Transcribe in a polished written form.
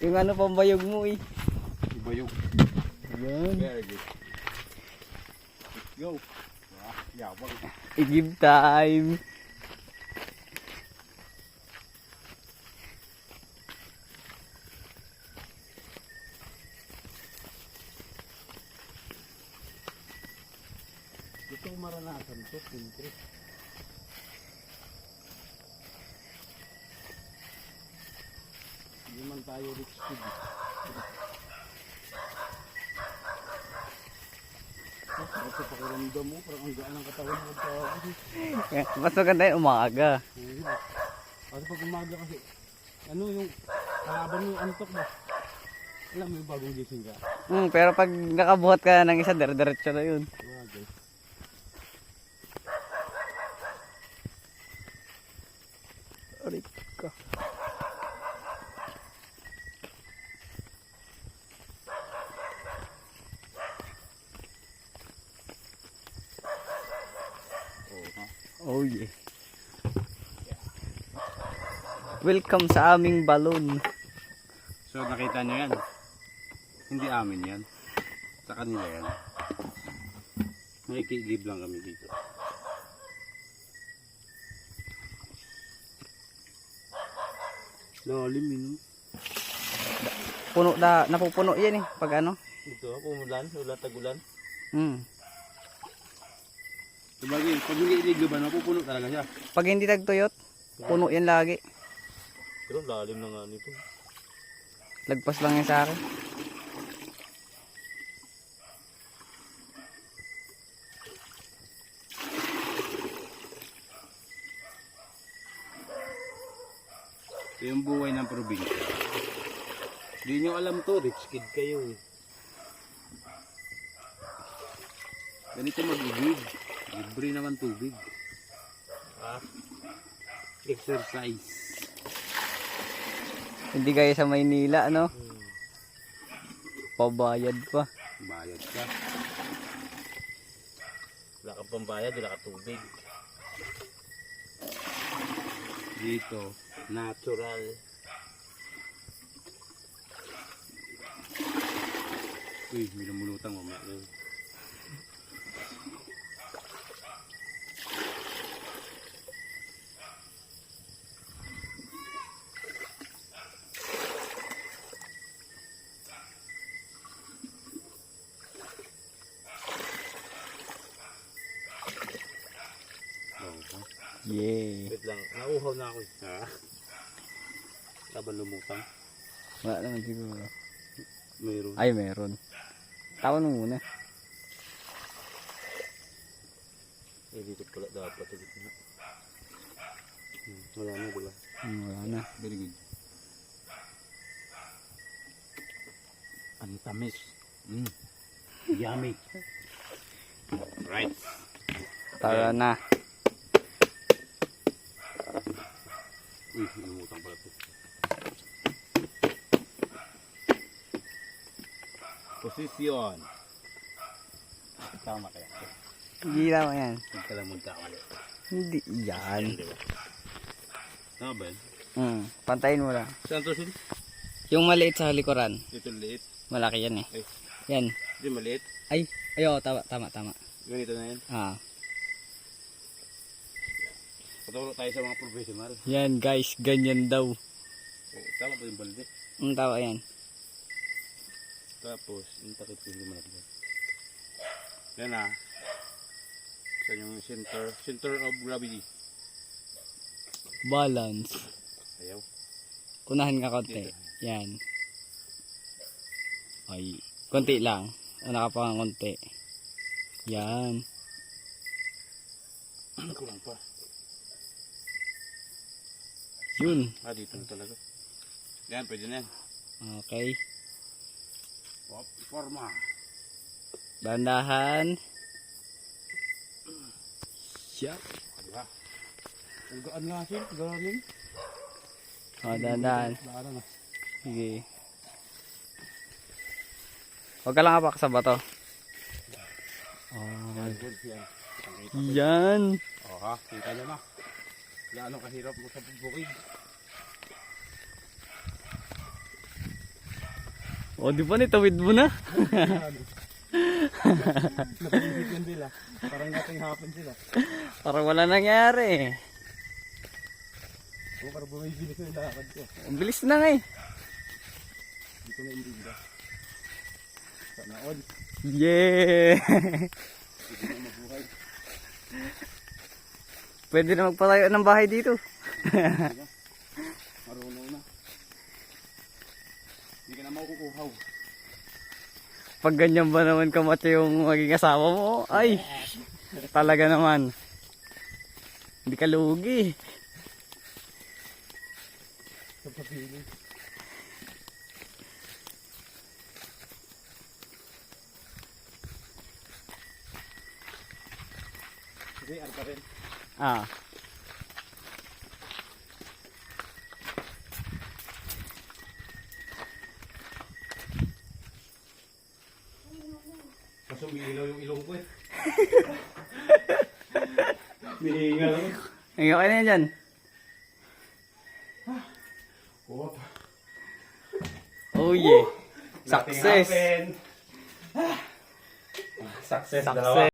Yung ano pambayog mo eh. Ibayog. Yan. Very good. Let's go. Wah, yabang. I-give time. Gusto ko maranasan to, siyempre. Hindi man tayo rich kid. Sarap sa pakiramdam mo, parang ang gaan ng katawan mo pagkakapos. Mas maganda yung umaga. Kasi pag umaga kasi, ano yung kalaban mo yung antok ba? Alam mo yung bagong gising ka. Pero pag nakabuhat ka ng isa, dire-diretso na yun. Bagay. Aray ka. Oh yeah. Welcome sa aming balon. So nakita nyo yan? Hindi amin yan. Sa kanila yan. Nakikigib lang kami dito. Lalim yun. Puno na, napupuno yan eh. Pag ano. Ito, umulan, wala tagulan. Sabagay, pag hindi iligaban, mapupuno talaga siya. Pag hindi tagtuyot, puno yan lagi. Pero lalim na nga nito. Lagpas lang yan sa akin. Ito yung buhay ng probinsya. Hindi nyo alam to, rich kid kayo eh. Ganito mag-igib. Libre naman tubig. Exercise. Hindi gaya sa Maynila, ano? Pabayad pa. Bayad ka. Wala ka pang bayad, wala ka tubig. Dito, natural. Uy, may lumulutang mamaya. Yeah. Wait lang, nauhaw na ako. Ha? Laban lumutang. Wala naman siguro. Mayroon. Ay, meron. Tawan mo muna. Eh, dito pala dapat. Wala na, diba? Wala na. Very good. Ang tamis. Yummy. Right. Tara na. Uy, lumutang pala ito. Posisyon. Tama kaya. Hindi naman yan. Huwag ka lang magkawala. Hindi yan. Diba? Tama ba yan? Pantayin mo lang. Saan to sin? Yung maliit sa likuran. Dito liit. Malaki yan eh. Ay. Yan. Di maliit. Ay, ayo, tama. Ganito na yan. Patulog tayo sa mga professional. Yan guys, ganyan daw. Tama ba yung balde? Tawa yan. Tapos, yung takip ko hindi malaki. Yan na. Saan yung center of gravity. Balance. Ayaw. Unahin ka konti. Yan. Ay, konti lang. Una ka pa ng konti. Yan. Kulang pa. Yun. Dito na talaga. Yan, pwede na yan. Okay. Forma. Bandahan. Siya. Diba? Ang gaan nga sin, galing. Dandahan. Baara na. Sige. Huwag ka lang apak sa bato. Yan. Ha, kita nyo na. Gaano kahirap mo sa bukid. O, di ba nitawid mo na? Napaisip yan sila. Parang nating hapon sila. Parang wala nangyari. O, parang bumibilis na yung lakad ko. Ang bilis na nga eh. Hindi ko na imbida. Sana all. Yeah! Hindi na mabuhay. Pwede na magpatayo ng bahay dito. Diba? Marunong na. Hindi ka na makukuhaw. Pag ganyan ba naman kamate yung maging asawa mo, ay, talaga naman. Hindi ka lugi. Sa papiling. Sige, arpa rin. Ah, Kaso umiilaw yung ilong ko eh. Nihingal ako. ngayon ka na yan dyan. Whoop. Oh yeah. Nothing Success. happened. Success. Success. Dalawa.